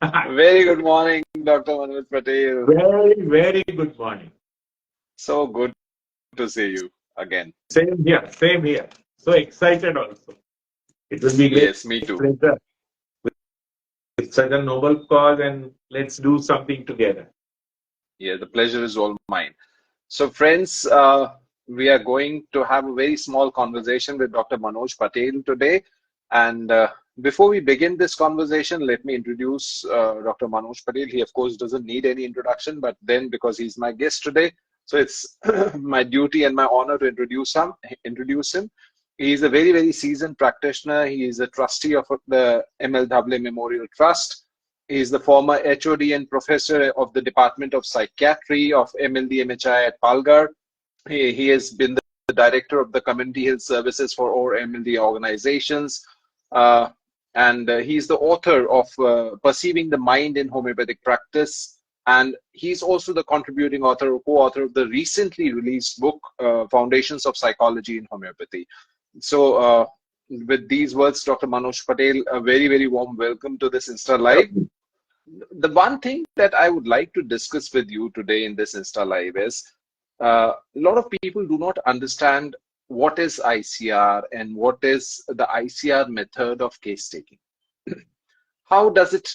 Very good morning, Dr. Manoj Patel. Very good morning. So good to see you again. Same here. So excited also. It will be great Yes, me too. pleasure with such a noble cause, and let's do something together. Yeah, the pleasure is all mine. So, friends, we are going to have a very small conversation with Dr. Manoj Patel today. And before we begin this conversation, let me introduce Dr. Manoj Patel. He, of course, doesn't need any introduction, but then because he's my guest today, so it's my duty and my honor to introduce him. He's a very seasoned practitioner. He is a trustee of the MLAA Memorial Trust. He is the former HOD and professor of the Department of Psychiatry of MLD-MHI at Palghar. He has been the director of the Community Health Services for over MLD organizations. And he's the author of Perceiving the Mind in Homeopathic Practice. And he's also the contributing author or co-author of the recently released book, Foundations of Psychology in Homeopathy. So with these words, Dr. Manoj Patel, a very warm welcome to this Insta Live. The one thing that I would like to discuss with you today in this Insta Live is a lot of people do not understand what is ICR and what is the ICR method of case taking. How does it,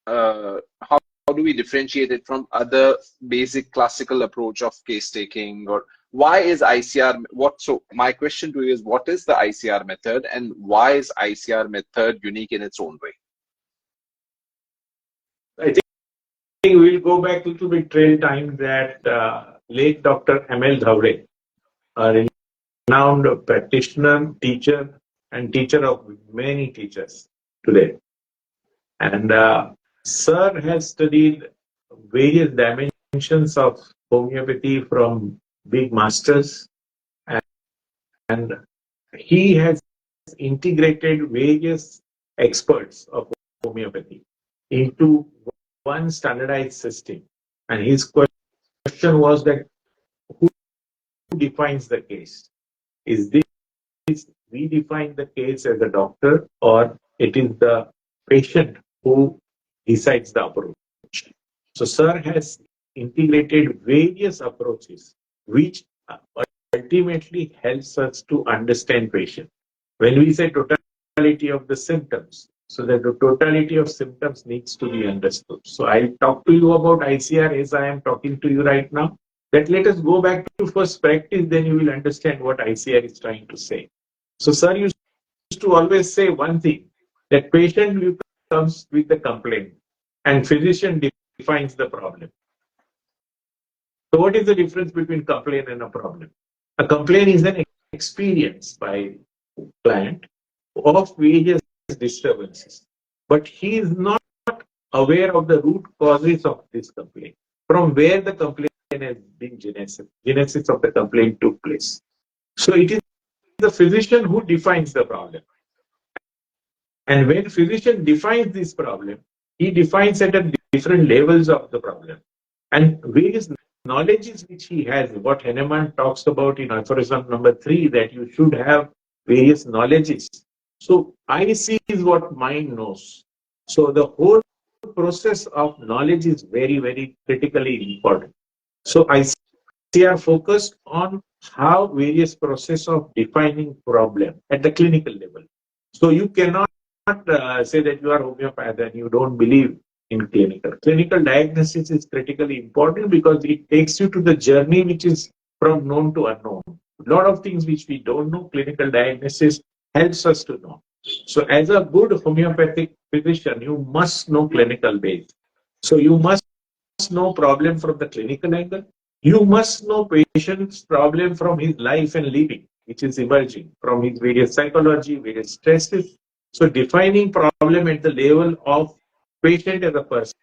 how do we differentiate it from other basic classical approach of case taking, or why is ICR, so my question to you is, what is the ICR method and why is ICR method unique in its own way? I think we'll go back a little bit trail time that late Dr. M.L. Dhaure, a renowned practitioner, teacher, and teacher of many teachers today. And Sir has studied various dimensions of homeopathy from big masters, and he has integrated various experts of homeopathy into one standardized system. And his question was that who defines the case? Is this we define the case as a doctor, or it is the patient who decides the approach? So Sir has integrated various approaches which ultimately helps us to understand patient. When we say totality of the symptoms, so that the totality of symptoms needs to be understood. So I'll talk to you about ICR as I am talking to you right now. That let us go back to first practice, then you will understand what ICR is trying to say. So Sir used to always say one thing, that patient comes with the complaint and physician defines the problem. So what is the difference between complaint and a problem? A complaint is an experience by client of various disturbances, but he is not aware of the root causes of this complaint, from where the complaint has been genesis of the complaint took place. So it is the physician who defines the problem. And when physician defines this problem, he defines it at different levels of the problem. And various knowledges which he has, what Henneman talks about in aphorism number 3, that you should have various knowledges. So IC is what mind knows. So the whole process of knowledge is very critically important. So ICR focused on how various process of defining problem at the clinical level. So you cannot say that you are homeopath and you don't believe in clinical. Clinical diagnosis is critically important because it takes you to the journey which is from known to unknown. A lot of things which we don't know, clinical diagnosis helps us to know. So as a good homeopathic physician, you must know clinical base. So you must know problem from the clinical angle. You must know patient's problem from his life and living, which is emerging from his various psychology, various stresses. So defining problem at the level of patient as a person.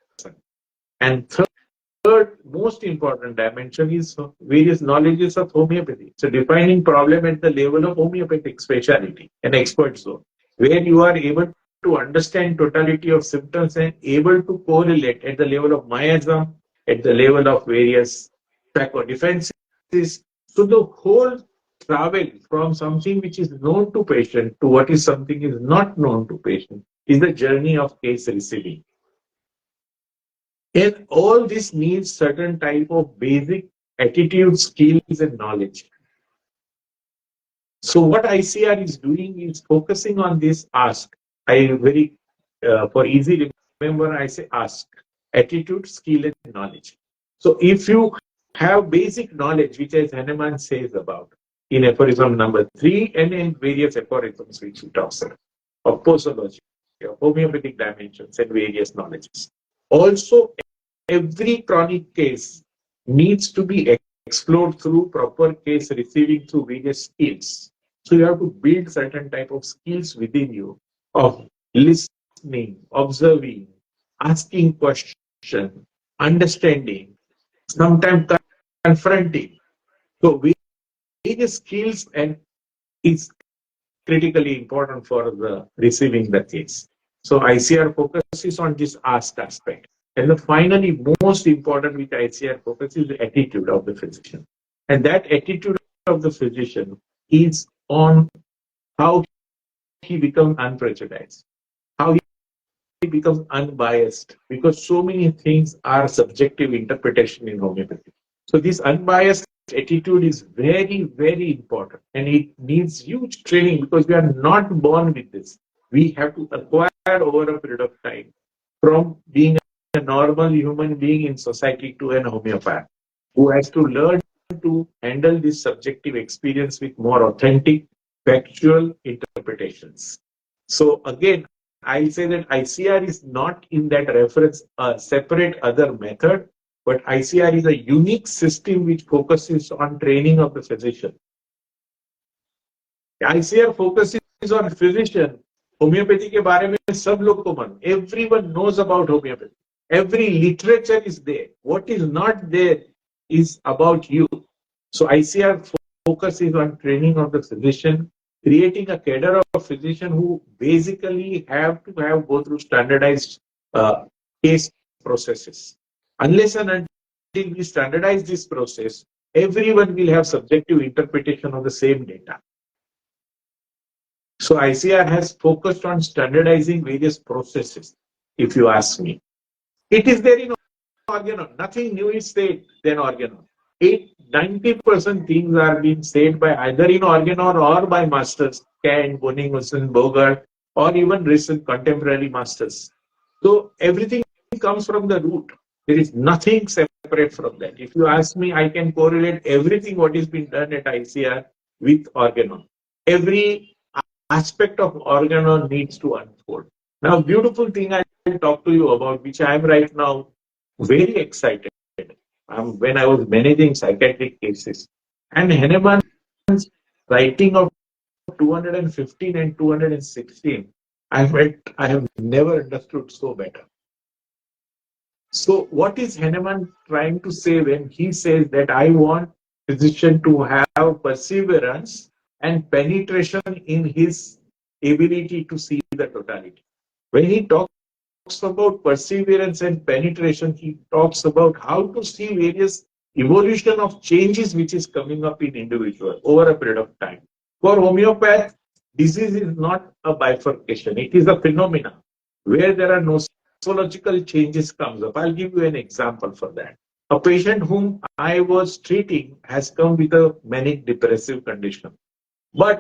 And third most important dimension is various knowledges of homeopathy. So defining problem at the level of homeopathic specialty, an expert zone, where you are able to understand totality of symptoms and able to correlate at the level of miasm, at the level of various psychodefenses. So the whole travel from something which is known to patient to what is something is not known to patient is the journey of case receiving. And all this needs certain type of basic attitude, skills, and knowledge. So what ICR is doing is focusing on this ask. I very, for easy remember, I say ask, attitude, skill, and knowledge. So if you have basic knowledge, which as Hahnemann says about in aphorism number 3 and in various aphorisms which he talks about, of posology, of homeopathic dimensions and various knowledges. Also, every chronic case needs to be explored through proper case receiving through various skills. So you have to build certain type of skills within you of listening, observing, asking questions, understanding, sometimes confronting. So various skills and is critically important for the receiving the case. So ICR focuses on this ask aspect. And the finally most important with ICR focus is the attitude of the physician. And that attitude of the physician is on how he becomes unprejudiced, how he becomes unbiased, because so many things are subjective interpretation in homeopathy. So this unbiased attitude is very, very important, and it needs huge training because we are not born with this. We have to acquire over a period of time from being a normal human being in society to an homeopath who has to learn to handle this subjective experience with more authentic, factual interpretations. So again, I'll say that ICR is not in that reference a separate other method, but ICR is a unique system which focuses on training of the physician. ICR focuses on physician. Homeopathy के बारे में सब लोग को मालूम. Everyone knows about homeopathy. Every literature is there. What is not there is about you. So ICR focuses on training of the physician, creating a cadre of physician who basically have to go through standardized case processes. Unless and until we standardize this process, everyone will have subjective interpretation of the same data. So ICR has focused on standardizing various processes, if you ask me. It is there in organon. Nothing new is said than organon. 90% things are being said by either in organon or by masters, Kant, Boninghusen, Bogart, or even recent contemporary masters. So everything comes from the root. There is nothing separate from that. If you ask me, I can correlate everything what is being done at ICR with organon. Every aspect of organon needs to unfold. Now, beautiful thing I will talk to you about, which I am right now very excited. When I was managing psychiatric cases, and Hahnemann's writing of 215 and 216, I felt I have never understood so better. So what is Hahnemann trying to say when he says that I want physician to have perseverance and penetration in his ability to see the totality? When he talks about perseverance and penetration, he talks about how to see various evolution of changes which is coming up in individual over a period of time. For homeopath, disease is not a bifurcation. It is a phenomena where there are nosological changes comes up. I'll give you an example for that. A patient whom I was treating has come with a manic depressive condition. But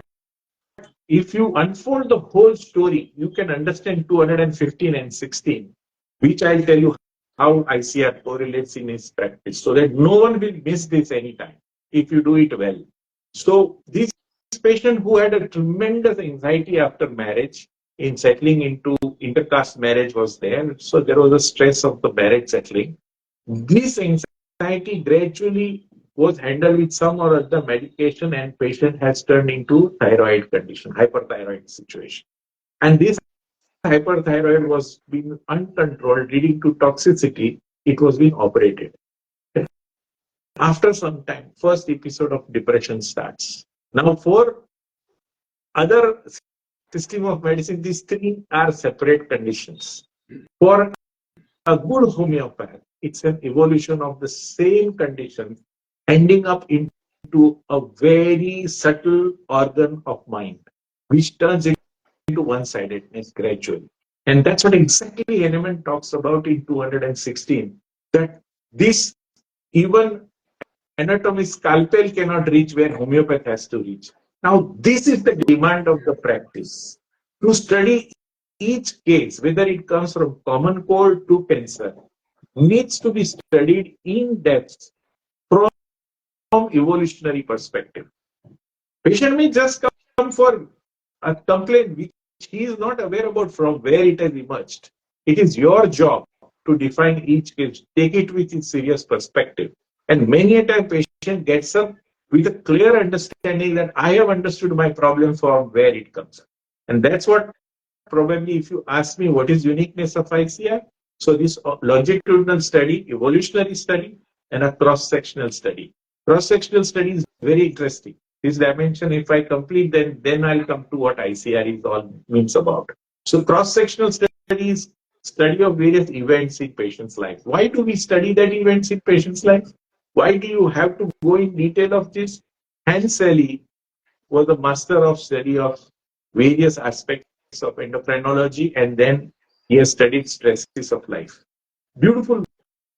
if you unfold the whole story, you can understand 215 and 16, which I'll tell you how ICR correlates in his practice, so that no one will miss this anytime if you do it well. So this patient who had a tremendous anxiety after marriage in settling into intercaste marriage was there. So there was a stress of the marriage settling. This anxiety gradually was handled with some or other medication, and patient has turned into thyroid condition, hyperthyroid situation. And this hyperthyroid was being uncontrolled, leading to toxicity. It was being operated. After some time, first episode of depression starts. Now, for other system of medicine, these three are separate conditions. For a good homeopath, it's an evolution of the same condition, ending up into a very subtle organ of mind, which turns into one-sidedness gradually. And that's what exactly Hahnemann talks about in 216. that this even anatomy scalpel cannot reach where homeopath has to reach. Now, this is the demand of the practice to study each case, whether it comes from common cold to cancer, needs to be studied in depth from evolutionary perspective. Patient may just come for a complaint which he is not aware about from where it has emerged. It is your job to define each case, take it with its serious perspective. And many a time patient gets up with a clear understanding that I have understood my problem from where it comes. And that's what probably, if you ask me what is uniqueness of ICR, so this longitudinal study, evolutionary study, and a cross-sectional study. Cross-sectional study is very interesting. This dimension, if I complete, then I'll come to what ICR is all means about. So cross-sectional study is study of various events in patient's life. Why do we study that events in patient's life? Why do you have to go in detail of this? Hans Selye was the master of study of various aspects of endocrinology, and then he has studied stresses of life. Beautiful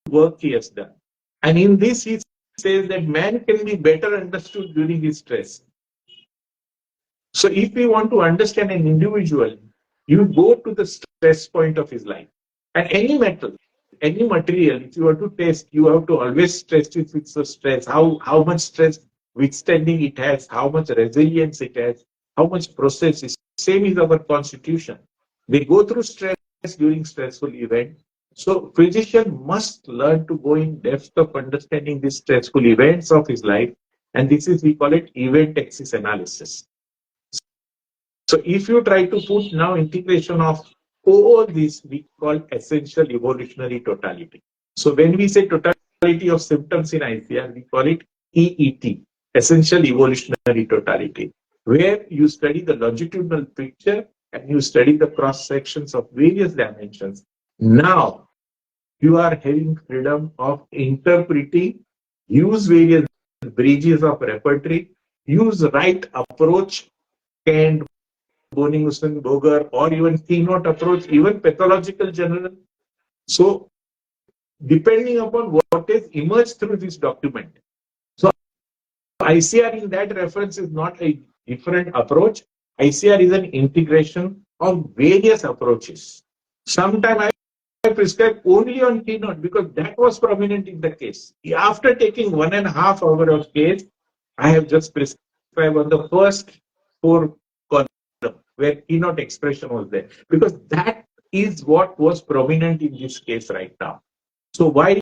work he has done. And in this, he says that man can be better understood during his stress. So if we want to understand an individual, you go to the stress point of his life. And any metal, any material, if you want to test, you have to always test it with the stress, how much stress withstanding it has, how much resilience it has, how much process is. Same is our constitution. They go through stress during stressful event. So physician must learn to go in depth of understanding these stressful events of his life. And this is, we call it event axis analysis. So if you try to put now integration of all this, we call essential evolutionary totality. So when we say totality of symptoms in ICR, we call it EET, essential evolutionary totality, where you study the longitudinal picture and you study the cross sections of various dimensions. Now you are having freedom of interpreting, use various bridges of repertory, use right approach, and Boning-Usman, Boger, or even keynote approach, even pathological general. So, depending upon what is emerged through this document. So, ICR in that reference is not a different approach. ICR is an integration of various approaches. Sometimes I prescribe only on keynote because that was prominent in the case. After taking 1.5 hours of case, I have just prescribed on the first 4 where keynote expression was there, because that is what was prominent in this case right now. So why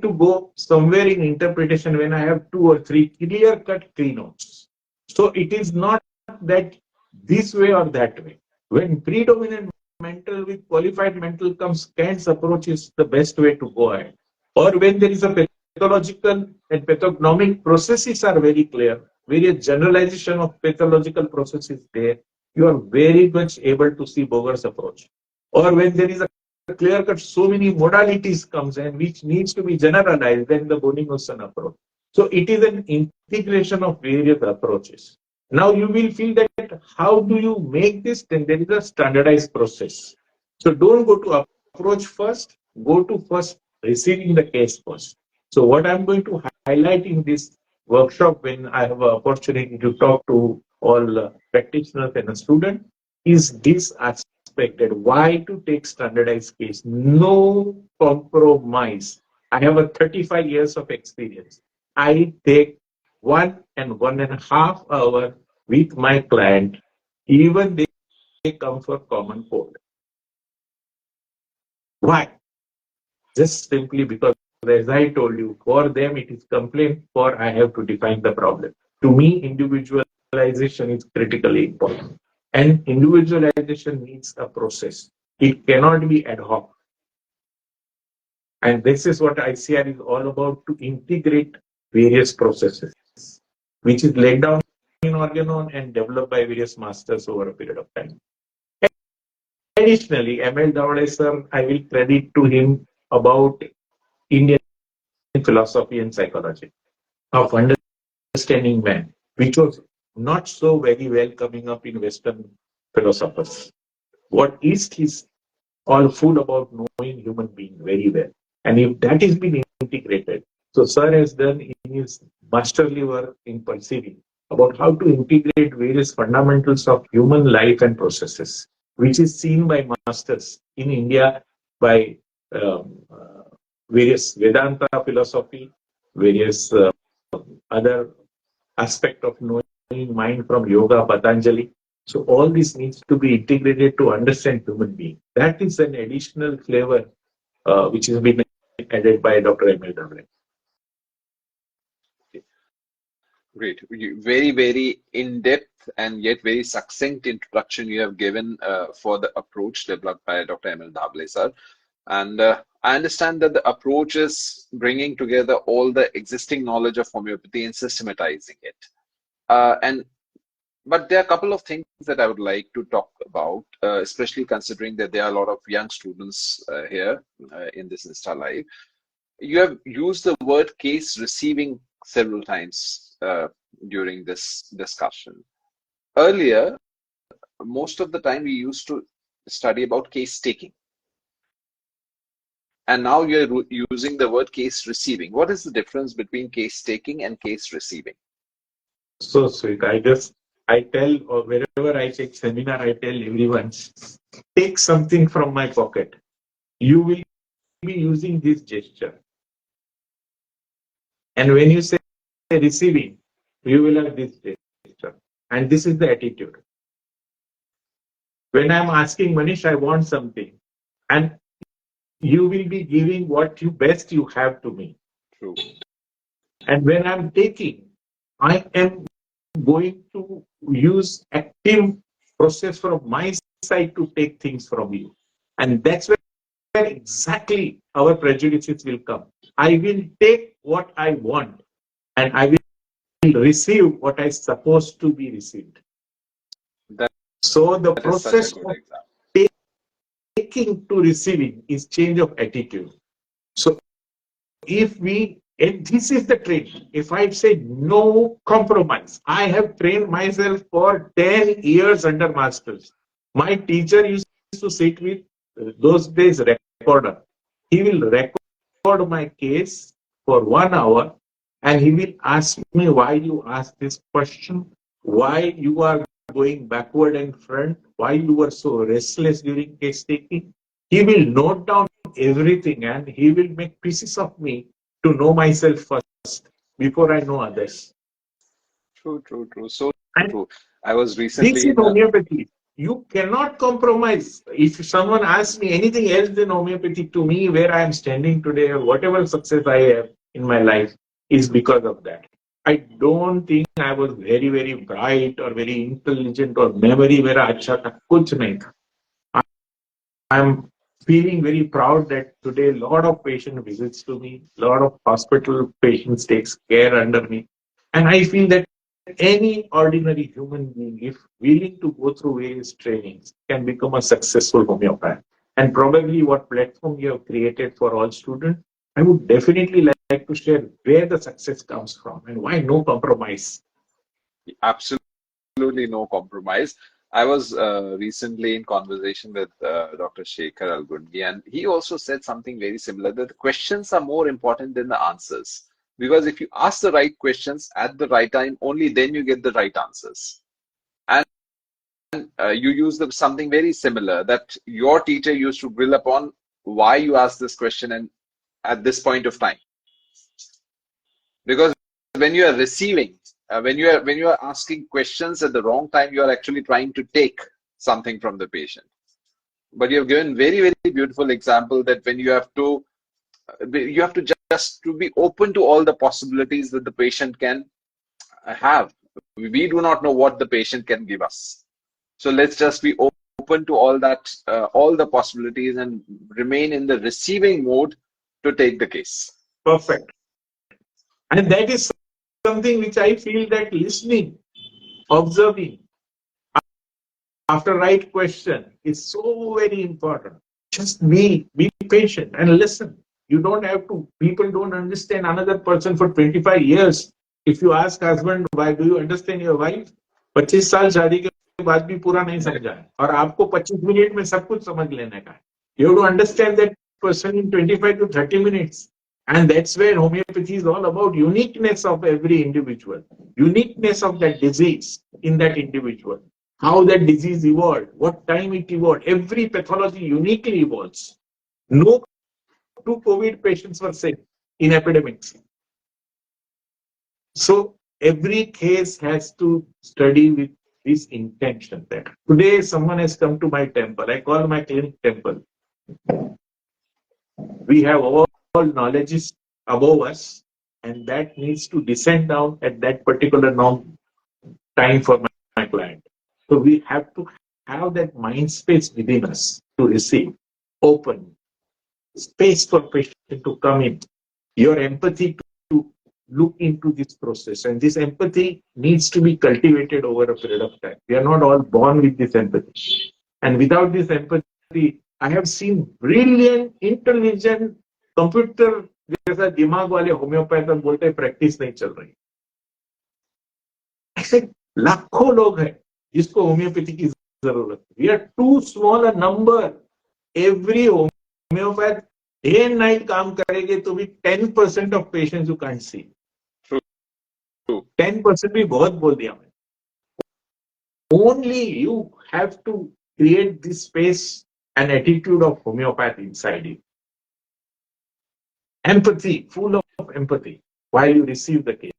to go somewhere in interpretation when I have 2 or 3 clear-cut keynotes? So it is not that this way or that way. When predominant mental with qualified mental comes, Kant's approach is the best way to go ahead. Or when there is a pathological and pathognomic processes are very clear, various generalization of pathological processes there, you are very much able to see Boger's approach. Or when there is a clear cut, so many modalities comes and which needs to be generalized, then the Boning-Usman approach. So it is an integration of various approaches. Now you will feel that how do you make this? Then there is a standardized process. So don't go to approach first, go to first receiving the case first. So what I'm going to highlight in this workshop when I have an opportunity to talk to all practitioners and a student is this aspect that why to take standardized case. No compromise. I have a 35 years of experience. I take 1 and 1.5 hours with my client, even they come for common cold. Why? Just simply because, as I told you, for them it is complaint, for I have to define the problem. To me, individualization is critically important. And individualization needs a process. It cannot be ad hoc. And this is what ICR is all about, to integrate various processes, which is laid down in Organon and developed by various masters over a period of time. Additionally, M.L. Davade sir, I will credit to him about Indian philosophy and psychology of understanding man, which was not so very well coming up in Western philosophers. What East is all full about knowing human being very well. And if that is being integrated, so Sir has done in his masterly work in perceiving about how to integrate various fundamentals of human life and processes, which is seen by masters in India by various Vedanta philosophy, various other aspect of knowing mind from yoga, Patanjali. So all this needs to be integrated to understand human being. That is an additional flavor which has been added by Dr. M.L. Damle. Great. Very, very in-depth and yet very succinct introduction you have given for the approach developed by Dr. M.L. Dhable, sir. And I understand that the approach is bringing together all the existing knowledge of homeopathy and systematizing it. But there are a couple of things that I would like to talk about, especially considering that there are a lot of young students here in this Insta Live. You have used the word case receiving several times during this discussion. Earlier, most of the time we used to study about case taking. And now you're using the word case receiving. What is the difference between case taking and case receiving? So sweet. I tell, or wherever I take seminar, I tell everyone, take something from my pocket. You will be using this gesture. And when you say receiving, you will have this gesture. And this is the attitude. When I'm asking Manish, I want something, and you will be giving what you best you have to me. True. And when I'm taking, I am going to use active process from my side to take things from you. And that's where exactly our prejudices will come. I will take what I want, and I will receive what is supposed to be received. So the process of taking to receiving is change of attitude. So if we, and this is the trick, if I say no compromise, I have trained myself for 10 years under masters. My teacher used to sit with those days recorder. He will record my case for 1 hour, and he will ask me why you ask this question, why you are going backward and front, why you were so restless during case taking. He will note down everything, and he will make pieces of me to know myself first before I know others. True. So and true. I was recently this is homeopathy. You cannot compromise. If someone asks me anything else than homeopathy, to me, where I am standing today, or whatever success I have in my life, is because of that. I don't think I was very, very bright or very intelligent or memory mera acha tha, kuch nahi tha. I'm feeling very proud that today a lot of patient visits to me, a lot of hospital patients takes care under me. And I feel that any ordinary human being, if willing to go through various trainings, can become a successful homeopath. And probably what platform you have created for all students, I would definitely like to share where the success comes from and why no compromise. absolutely no compromise. I was recently in conversation with Dr. Shekhar Algungi, and he also said something very similar, that the questions are more important than the answers. Because if you ask the right questions at the right time, only then you get the right answers. And you use something very similar, that your teacher used to grill upon why you asked this question and at this point of time. Because when you are receiving, when you are asking questions at the wrong time, you are actually trying to take something from the patient. But you have given very, very beautiful example that when you have to just to be open to all the possibilities that the patient can have. We do not know what the patient can give us. So let's just be open to all that, all the possibilities, and remain in the receiving mode to take the case. Perfect. And that is something which I feel that listening, observing, after right question is so very important. Just be patient and listen. You don't have to, people don't understand another person for 25 years. If you ask husband, why do you understand your wife? 25 साल शादी के बाद भी पूरा नहीं समझा है और आपको 25 मिनट में सब कुछ समझ लेने का है. You have to understand that person in 25 to 30 minutes. And that's where homeopathy is all about uniqueness of every individual, uniqueness of that disease in that individual, how that disease evolved, what time it evolved. Every pathology uniquely evolves. No two COVID patients were same in epidemics. So every case has to study with this intention that today someone has come to my temple. I call my clinic temple. We have all knowledge is above us, and that needs to descend down at that particular time for my client. So we have to have that mind space within us to receive, open space for patient to come in. Your empathy to look into this process, and this empathy needs to be cultivated over a period of time. We are not all born with this empathy, and without this empathy, I have seen brilliant, intelligent computer जैसा दिमाग वाले homeopath बोलते practice नहीं चल रही. ऐसे लाखों लोग हैं जिसको होम्योपैथी की जरूरत है. We are too small a number. Every homeopath day and night काम करेंगे तो भी 10% of patients you can't see. 10% भी बहुत बोल दिया मैं. Only you have to create this space and attitude of homeopath inside you. Empathy, full of empathy while you receive the case.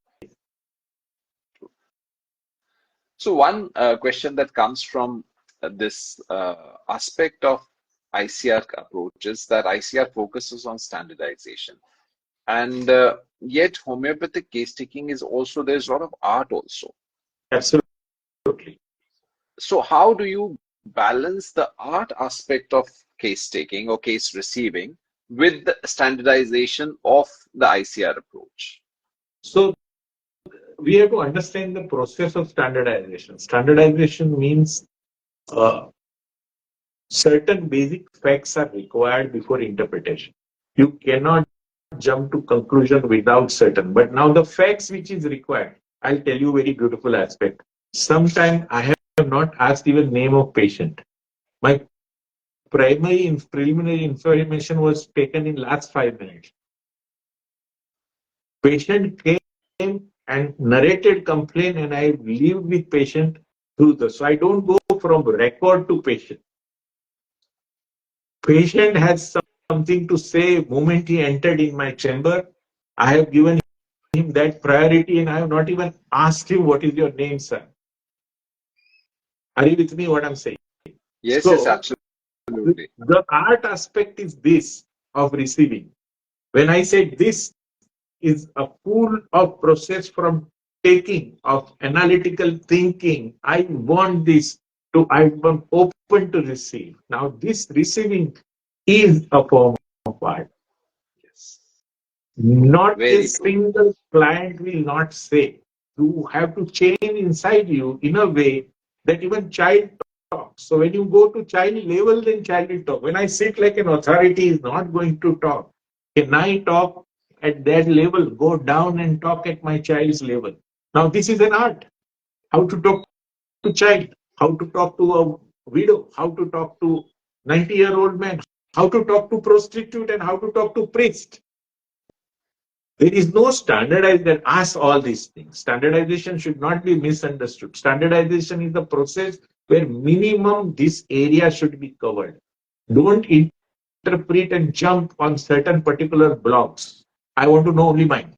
So one question that comes from this aspect of ICR approach is that ICR focuses on standardization. And yet homeopathic case taking is also, there's a lot of art also. Absolutely. So how do you balance the art aspect of case taking or case receiving with the standardization of the ICR approach? So we have to understand the process of standardization. Standardization means certain basic facts are required before interpretation. You cannot jump to conclusion without certain. But now the facts which is required, I'll tell you very beautiful aspect. Sometimes I have not asked even name of patient. My primary and preliminary information was taken in last 5 minutes. Patient came and narrated complaint, and I lived with patient through this. So I don't go from record to patient. Patient has something to say moment he entered in my chamber. I have given him that priority, and I have not even asked him what is your name, sir. Are you with me what I'm saying? Yes, so, yes, absolutely. The art aspect is this of receiving. When I say this is a full of process from taking of analytical thinking, I want this to, I'm open to receive. Now this receiving is a form of art. Yes. Not Very a single client will not say. You have to change inside you in a way that even child talks. So when you go to child level, then child will talk. When I sit like an authority is not going to talk. Can I talk at that level? Go down and talk at my child's level. Now this is an art. How to talk to child, how to talk to a widow, how to talk to 90-year-old man, how to talk to prostitute, and how to talk to priest. There is no standardized that asks all these things. Standardization should not be misunderstood. Standardization is the process where minimum this area should be covered. Don't interpret and jump on certain particular blocks. I want to know only mine.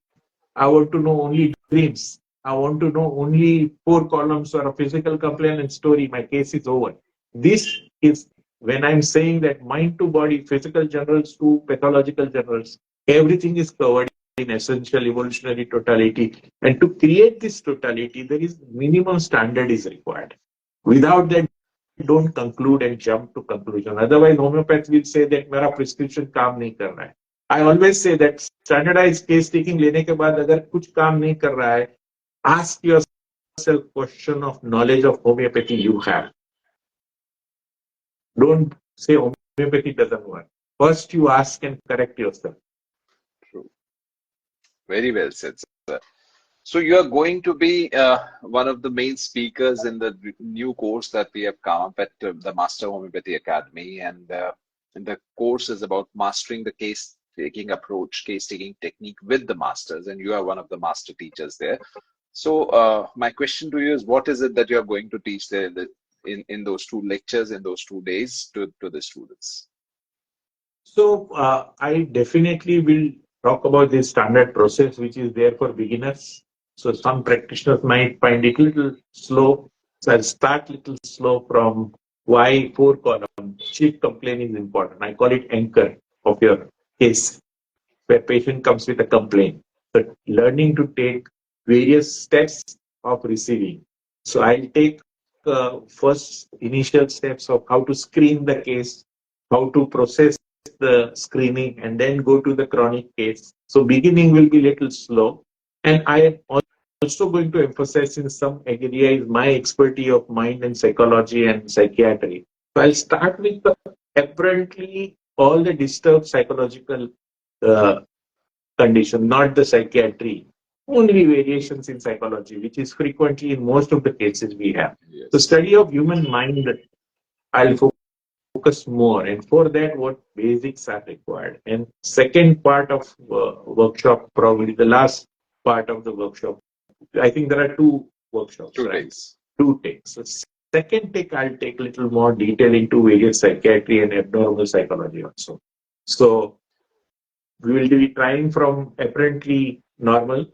I want to know only dreams. I want to know only 4 columns or a physical complaint and story. My case is over. This is when I'm saying that mind to body, physical generals to pathological generals, everything is covered in essential evolutionary totality. And to create this totality, there is minimum standard is required. Without that, don't conclude and jump to conclusion. Otherwise, homeopaths will say that मेरा prescription काम नहीं कर रहा है. I always say that standardized case taking लेने के बाद अगर कुछ काम नहीं कर रहा है, ask yourself question of knowledge of homeopathy you have. Don't say homeopathy doesn't work. First, you ask and correct yourself. True. Very well said, sir. So you are going to be one of the main speakers in the new course that we have come up at the Master Homeopathy Academy, and the course is about mastering the case taking approach, case taking technique with the masters, and you are one of the master teachers there. So, my question to you is, what is it that you are going to teach there in those two lectures, in those 2 days to the students? So I definitely will talk about the standard process which is there for beginners. So some practitioners might find it little slow. So I'll start little slow from why 4 column chief complaint is important. I call it anchor of your case, where patient comes with a complaint. But learning to take various steps of receiving. So I'll take first initial steps of how to screen the case, how to process the screening, and then go to the chronic case. So beginning will be little slow. And I am also going to emphasize in some area is my expertise of mind and psychology and psychiatry. So I'll start with the apparently all the disturbed psychological uh, condition, not the psychiatry. Only variations in psychology, which is frequently in most of the cases we have. The Yes. study of human mind, I'll focus more, and for that, what basics are required. And second part of workshop, probably the last part of the workshop. I think there are 2 workshops, Two right? days. 2 takes. So second take, I'll take a little more detail into various psychiatry and abnormal psychology also. So we will be trying from apparently normal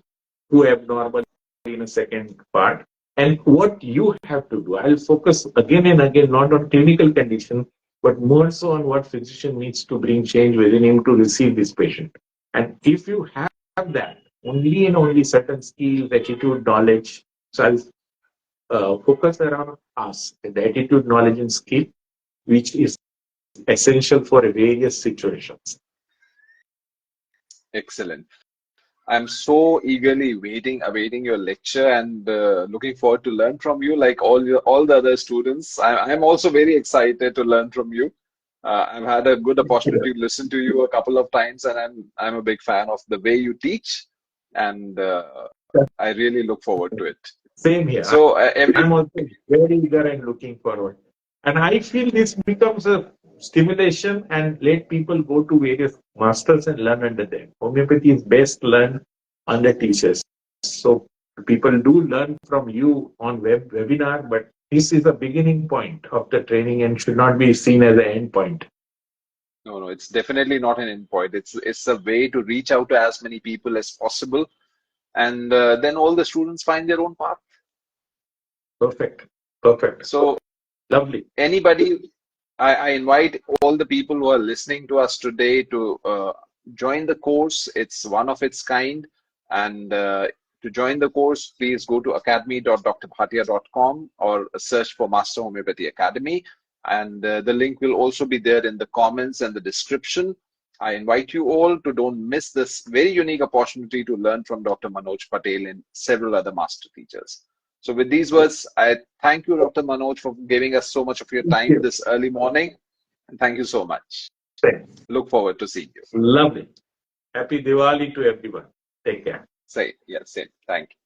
to abnormal in a second part. And what you have to do, I'll focus again and again not on clinical condition, but more so on what physician needs to bring change within him to receive this patient. And if you have that, only and only certain skills, attitude, knowledge. So I'll focus around us, the attitude, knowledge, and skill, which is essential for various situations. Excellent. I'm so eagerly awaiting your lecture, and looking forward to learn from you, like all the other students. I'm also very excited to learn from you. I've had a good opportunity to listen to you a couple of times, and I'm a big fan of the way you teach, and I really look forward to it. Same here. So I'm also very eager and looking forward. And I feel this becomes a stimulation and let people go to various masters and learn under them. Homeopathy is best learned under teachers. So people do learn from you on webinar, but this is a beginning point of the training and should not be seen as an end point. no, it's definitely not an endpoint. It's a way to reach out to as many people as possible, and then all the students find their own path. Perfect. Perfect. So Lovely. anybody, I invite all the people who are listening to us today to join the course. It's one of its kind, and to join the course, please go to academy.drbhatia.com or search for Master Homeopathy Academy, and the link will also be there in the comments and the description. I invite you all to don't miss this very unique opportunity to learn from Dr. Manoj Patel and several other master teachers. So with these words, I thank you, Dr. Manoj, for giving us so much of your Thank time you. this early morning. And thank you so much. Thanks. Look forward to seeing you. Lovely. Happy Diwali to everyone. Take care. Say, yeah, same. Thank you.